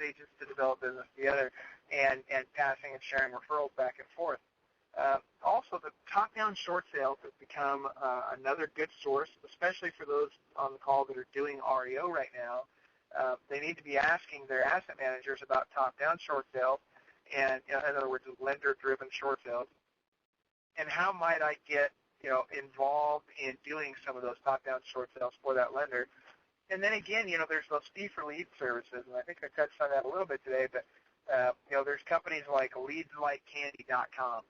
agents to develop business together and passing and sharing referrals back and forth. Also, the top-down short sales have become another good source, especially for those on the call that are doing REO right now. They need to be asking their asset managers about top-down short sales, and in other words, lender-driven short sales. And how might I get involved in doing some of those top-down short sales for that lender? And then again, there's those fee-for-lead services, and I think I touched on that a little bit today. But there's companies like leadslikecandy.com.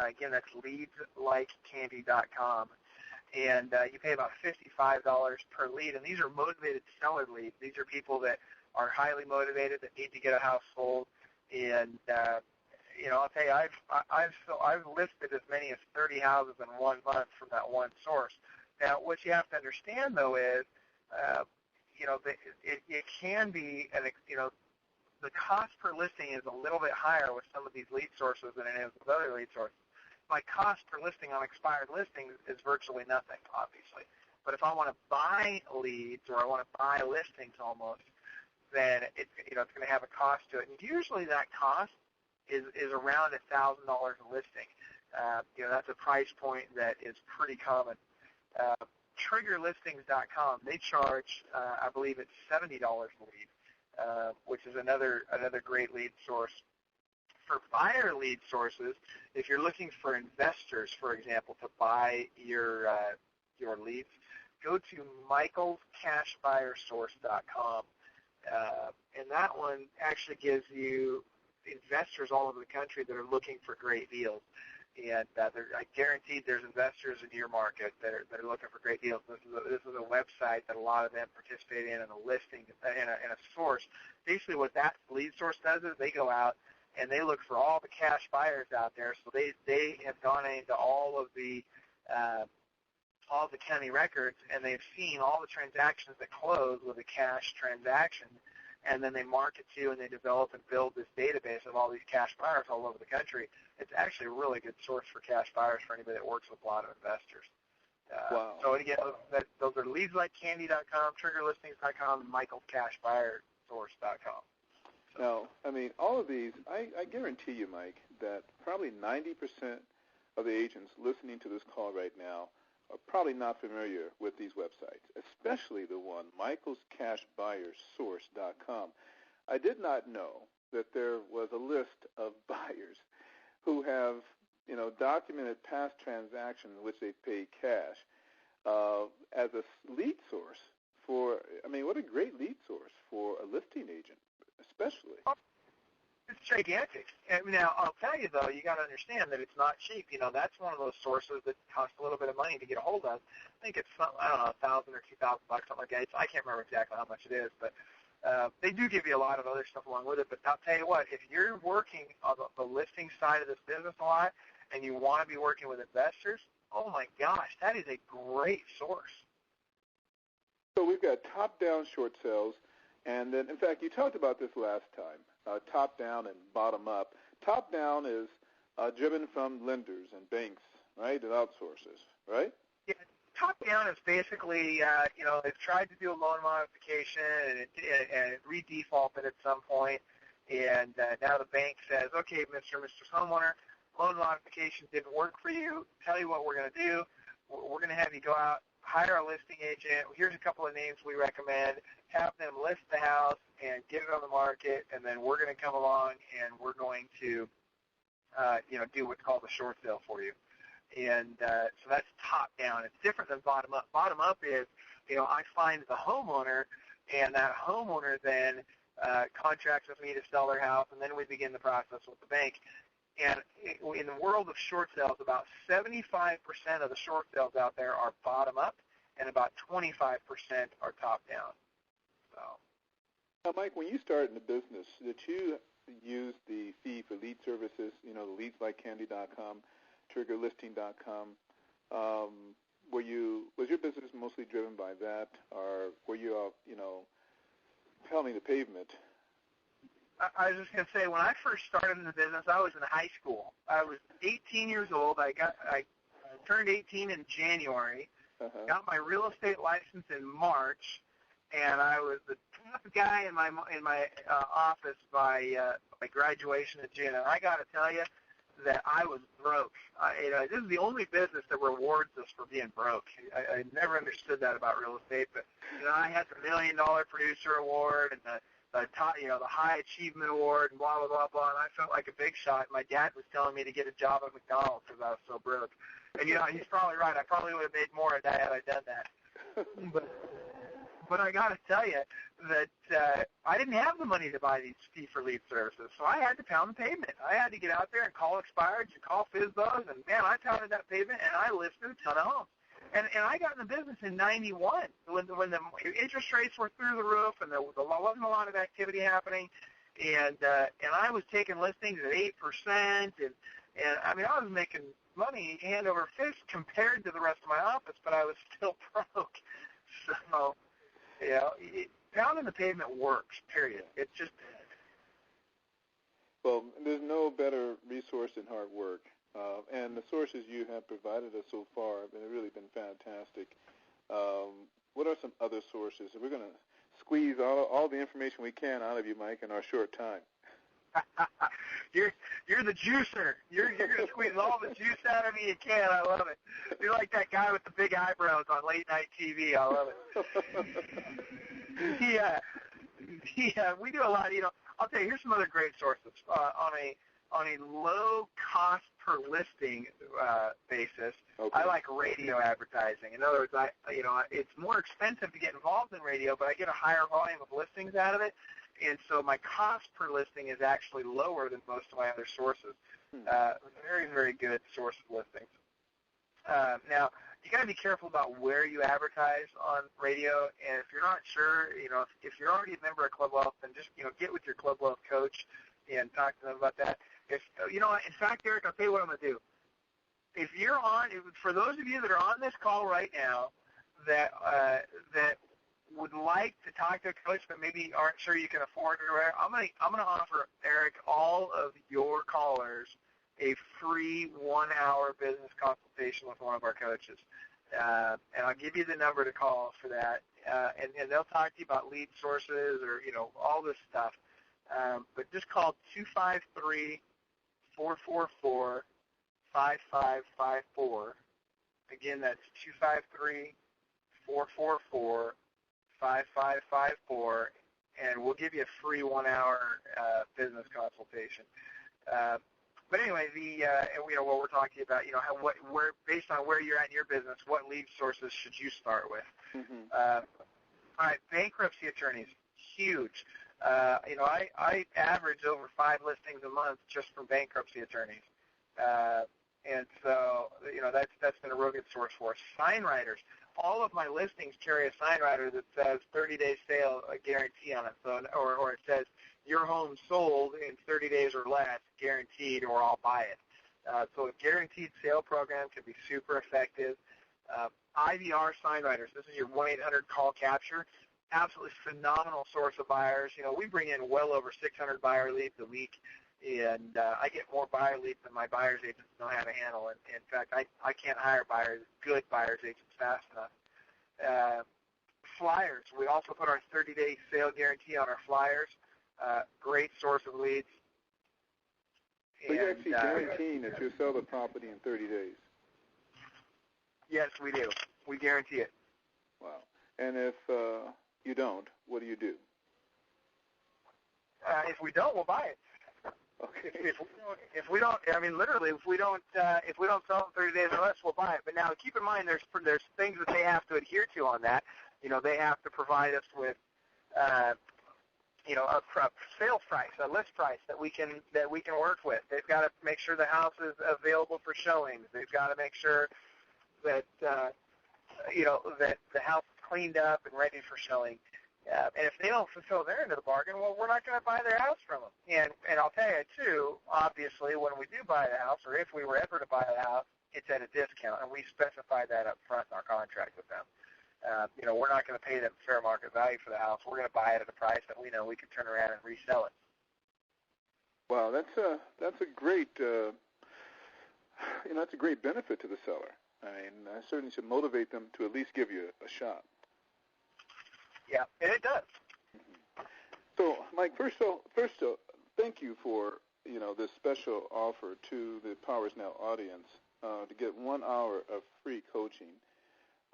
Again, that's leadslikecandy.com. And you pay about $55 per lead, and these are motivated seller leads. These are people that are highly motivated that need to get a house sold. And I'll tell you, I've listed as many as 30 houses in 1 month from that one source. Now, what you have to understand though is, it can be the cost per listing is a little bit higher with some of these lead sources than it is with other lead sources. My cost per listing on expired listings is virtually nothing, obviously. But if I want to buy leads or I want to buy listings almost, then it's going to have a cost to it. And usually that cost is around $1,000 a listing. That's a price point that is pretty common. Triggerlistings.com, they charge, I believe it's $70 a lead, which is another great lead source. For buyer lead sources, if you're looking for investors, for example, to buy your leads, go to michaelscashbuyersource.com. And that one actually gives you investors all over the country that are looking for great deals. And I guarantee there's investors in your market that are looking for great deals. This is a website that a lot of them participate in, and a listing and a source. Basically, what that lead source does is they go out and they look for all the cash buyers out there. So they have gone into all the county records, and they've seen all the transactions that close with a cash transaction. And then they market to and they develop and build this database of all these cash buyers all over the country. It's actually a really good source for cash buyers for anybody that works with a lot of investors. Wow. So again, those are leadslikecandy.com, triggerlistings.com, and michaelscashbuyersource.com. Now, all of these, I guarantee you, Mike, that probably 90% of the agents listening to this call right now are probably not familiar with these websites, especially the one, michaelscashbuyersource.com. I did not know that there was a list of buyers who have, documented past transactions in which they paid cash as a lead source for, what a great lead source for a listing agent, especially. It's gigantic. Now, I'll tell you, though, you got to understand that it's not cheap. That's one of those sources that costs a little bit of money to get a hold of. I think it's, $1,000 or $2,000, something like that. I can't remember exactly how much it is, but they do give you a lot of other stuff along with it. But I'll tell you what, if you're working on the listing side of this business a lot and you want to be working with investors, oh, my gosh, that is a great source. So we've got top-down short sales, and then, in fact, you talked about this last time. Top-down and bottom-up. Top-down is driven from lenders and banks, right, and outsources, right? Yeah, top-down is basically, they've tried to do a loan modification and it re-defaulted at some point, and now the bank says, okay, Mr. Homeowner, loan modification didn't work for you. Tell you what we're going to do. We're going to have you go out, hire a listing agent. Here's a couple of names we recommend. Have them list the house and get it on the market, and then we're going to come along and we're going to, do what's called a short sale for you. And so that's top down. It's different than bottom up. Bottom up is, I find the homeowner, and that homeowner then contracts with me to sell their house, and then we begin the process with the bank. And in the world of short sales, about 75% of the short sales out there are bottom up, and about 25% are top down. So. Now, Mike, when you started in the business, did you use the fee for lead services, the leadslikecandy.com, triggerlisting.com? Was your business mostly driven by that, or were you, pounding the pavement? I was just going to say, when I first started in the business, I was in high school. I was 18 years old. I turned 18 in January, got my real estate license in March, and I was the top guy in my office by graduation in June. And I got to tell you that I was broke. This is the only business that rewards us for being broke. I never understood that about real estate, but I had the $1 Million Producer Award and the High Achievement Award and blah blah blah blah. And I felt like a big shot. My dad was telling me to get a job at McDonald's because I was so broke. And he's probably right. I probably would have made more of that had I done that. But I got to tell you that I didn't have the money to buy these fee-for-lead services, so I had to pound the pavement. I had to get out there and call expireds and call FSBOs, and, man, I pounded that pavement, and I listed a ton of homes. And I got in the business in 91 when the interest rates were through the roof and there wasn't a lot of activity happening, and I was taking listings at 8%, and I mean, I was making money hand over fist compared to the rest of my office, but I was still broke. So, pounding the pavement works, period. It's just... Well, there's no better resource than hard work. And the sources you have provided us so far have really been fantastic. What are some other sources? We're going to squeeze all the information we can out of you, Mike, in our short time. You're the juicer. You're going to squeeze all the juice out of me you can. I love it. You're like that guy with the big eyebrows on late night TV. I love it. We do a lot. I'll tell you. Here's some other great sources on a low cost per listing basis. Okay. I like radio advertising. In other words, it's more expensive to get involved in radio, but I get a higher volume of listings out of it. And so my cost per listing is actually lower than most of my other sources. Very, very good source of listings. Now, you got to be careful about where you advertise on radio. And if you're not sure, if you're already a member of Club Wealth, then just get with your Club Wealth coach and talk to them about that. If in fact, Eric, I'll tell you what I'm going to do. If you're on, for those of you that are on this call right now, that would like to talk to a coach but maybe aren't sure you can afford it, or I'm going to offer Eric, all of your callers, a free 1-hour business consultation with one of our coaches. And I'll give you the number to call for that. And they'll talk to you about lead sources or, all this stuff. But just call 253-444-5554. Again, that's 253-444-5554, and we'll give you a free 1-hour business consultation. But anyway, what we're talking about, where based on where you're at in your business, what lead sources should you start with? Mm-hmm. All right, bankruptcy attorneys, huge. I average over 5 listings a month just from bankruptcy attorneys. And so, that's been a real good source for us. Sign writers. All of my listings carry a sign writer that says 30-day sale guarantee on it. So, or it says your home sold in 30 days or less, guaranteed, or I'll buy it. So a guaranteed sale program can be super effective. IVR sign writers. This is your 1-800 call capture. Absolutely phenomenal source of buyers. We bring in well over 600 buyer leads a week, and I get more buyer leads than my buyer's agents know how to handle. And in fact, I can't hire good buyer's agents fast enough. Flyers. We also put our 30-day sale guarantee on our flyers. Great source of leads. So you're actually guaranteeing that you'll sell the property in 30 days? Yes, we do. We guarantee it. Wow. And if you don't, what do you do? If we don't, we'll buy it. Okay. If we don't, I mean, literally, if we don't sell it in 30 days or less, we'll buy it. But now, keep in mind, there's things that they have to adhere to on that. They have to provide us with, a sales price, a list price that we can work with. They've got to make sure the house is available for showings. They've got to make sure that that the house is cleaned up and ready for showing. And if they don't fulfill their end of the bargain, well, we're not going to buy their house from them. And I'll tell you, too, obviously, when we do buy the house, or if we were ever to buy the house, it's at a discount, and we specify that up front in our contract with them. We're not going to pay them fair market value for the house. We're going to buy it at a price that we know we can turn around and resell it. Wow, that's a great that's a great benefit to the seller. I mean, I certainly should motivate them to at least give you a shot. Yeah, and it does. So, Mike, first, thank you for this special offer to the Powers Now audience to get 1 hour of free coaching,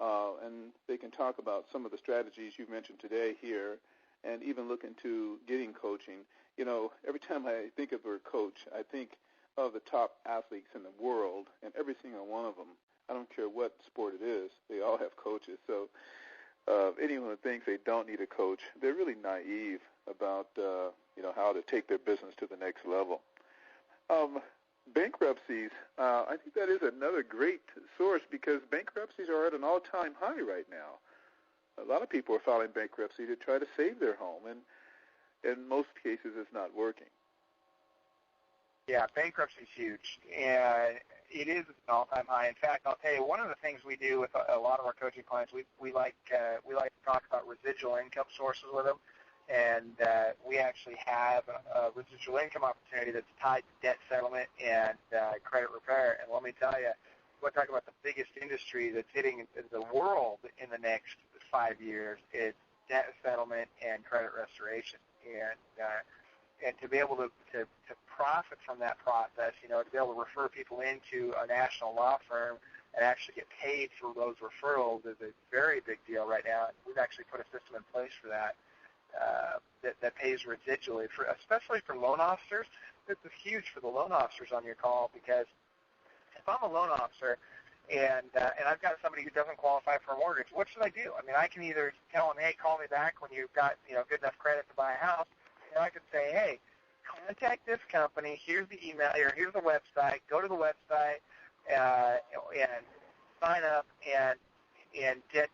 and they can talk about some of the strategies you mentioned today here, and even look into getting coaching. Every time I think of a coach, I think of the top athletes in the world, and every single one of them. I don't care what sport it is; they all have coaches. So, anyone who thinks they don't need a coach, they're really naive about how to take their business to the next level. Bankruptcies, I think that is another great source because bankruptcies are at an all-time high right now. A lot of people are filing bankruptcy to try to save their home, and in most cases it's not working. Yeah, bankruptcy is huge, and it is an all-time high. In fact, I'll tell you, one of the things we do with a lot of our coaching clients, we like to talk about residual income sources with them, and we actually have a residual income opportunity that's tied to debt settlement and credit repair. And let me tell you, we're talking about the biggest industry that's hitting the world in the next 5 years. It's debt settlement and credit restoration, and to be able to profit from that process, to be able to refer people into a national law firm and actually get paid for those referrals is a very big deal right now. We've actually put a system in place for that that pays residually, especially for loan officers. This is huge for the loan officers on your call because if I'm a loan officer and I've got somebody who doesn't qualify for a mortgage, what should I do? I mean, I can either tell them, hey, call me back when you've got good enough credit to buy a house. I could say, hey, contact this company. Here's the email, or here's the website. Go to the website and sign up and get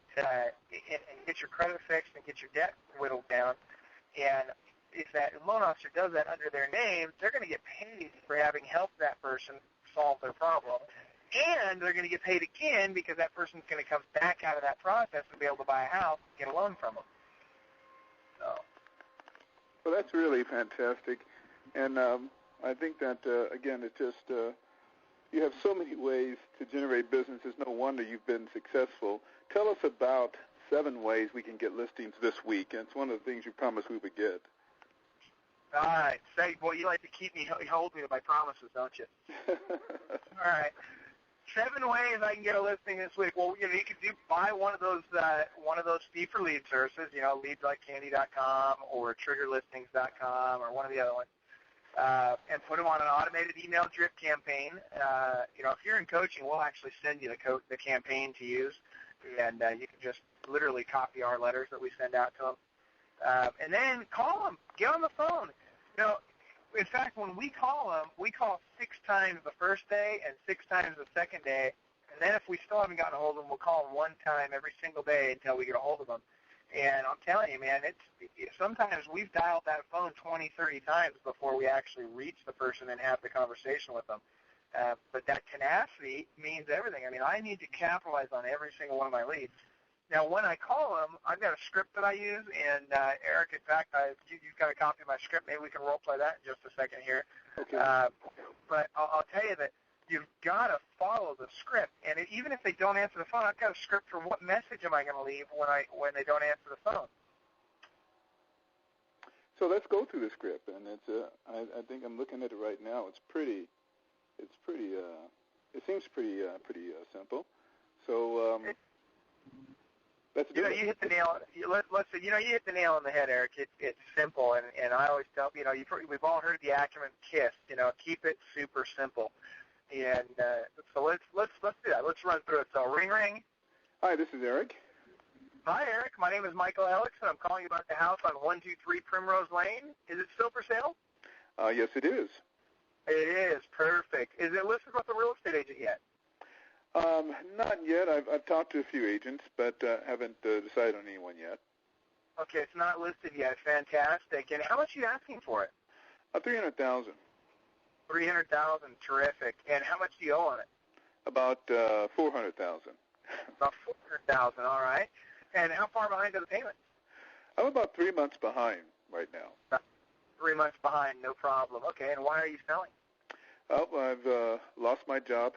your credit fixed and get your debt whittled down. And if that loan officer does that under their name, they're going to get paid for having helped that person solve their problem. And they're going to get paid again because that person's going to come back out of that process and be able to buy a house and get a loan from them. So. Well, that's really fantastic, and I think that, again, it's just you have so many ways to generate business. It's no wonder you've been successful. Tell us about 7 ways we can get listings this week, and it's one of the things you promised we would get. All right. Say, boy, you like to hold me to my promises, don't you? All right. 7 ways I can get a listing this week. Well, you could buy one of those fee for lead services, leadsLikeCandy.com or TriggerListings.com or one of the other ones, and put them on an automated email drip campaign. If you're in coaching, we'll actually send you the campaign to use, and you can just literally copy our letters that we send out to them, and then call them, get on the phone. In fact, when we call them, we call 6 times the first day and 6 times the second day. And then if we still haven't gotten a hold of them, we'll call them 1 time every single day until we get a hold of them. And I'm telling you, man, sometimes we've dialed that phone 20, 30 times before we actually reach the person and have the conversation with them. But that tenacity means everything. I mean, I need to capitalize on every single one of my leads. Now, when I call them, I've got a script that I use, and Eric, in fact, you've got a copy of my script. Maybe we can role play that in just a second here. Okay. But I'll tell you that you've got to follow the script, and even if they don't answer the phone, I've got a script for what message am I going to leave when they don't answer the phone. So let's go through the script, and it's I think I'm looking at it right now. It seems pretty simple. So. You hit the nail. Let's say, you hit the nail on the head, Eric. It's simple, and I always tell we've all heard the acronym KISS. Keep it super simple. And so let's do that. Let's run through it. So ring ring. Hi, this is Eric. Hi, Eric. My name is Michael Alex, and I'm calling you about the house on 123 Primrose Lane. Is it still for sale? Yes, it is. It is. Perfect. Is it listed with a real estate agent yet? Not yet. I've talked to a few agents, but haven't decided on anyone yet. Okay, it's not listed yet. Fantastic. And how much are you asking for it? $300,000. $300,000. Terrific. And how much do you owe on it? About $400,000. About $400,000. All right. And how far behind are the payments? I'm about 3 months behind right now. About 3 months behind. No problem. Okay. And why are you selling? Oh, I've lost my job.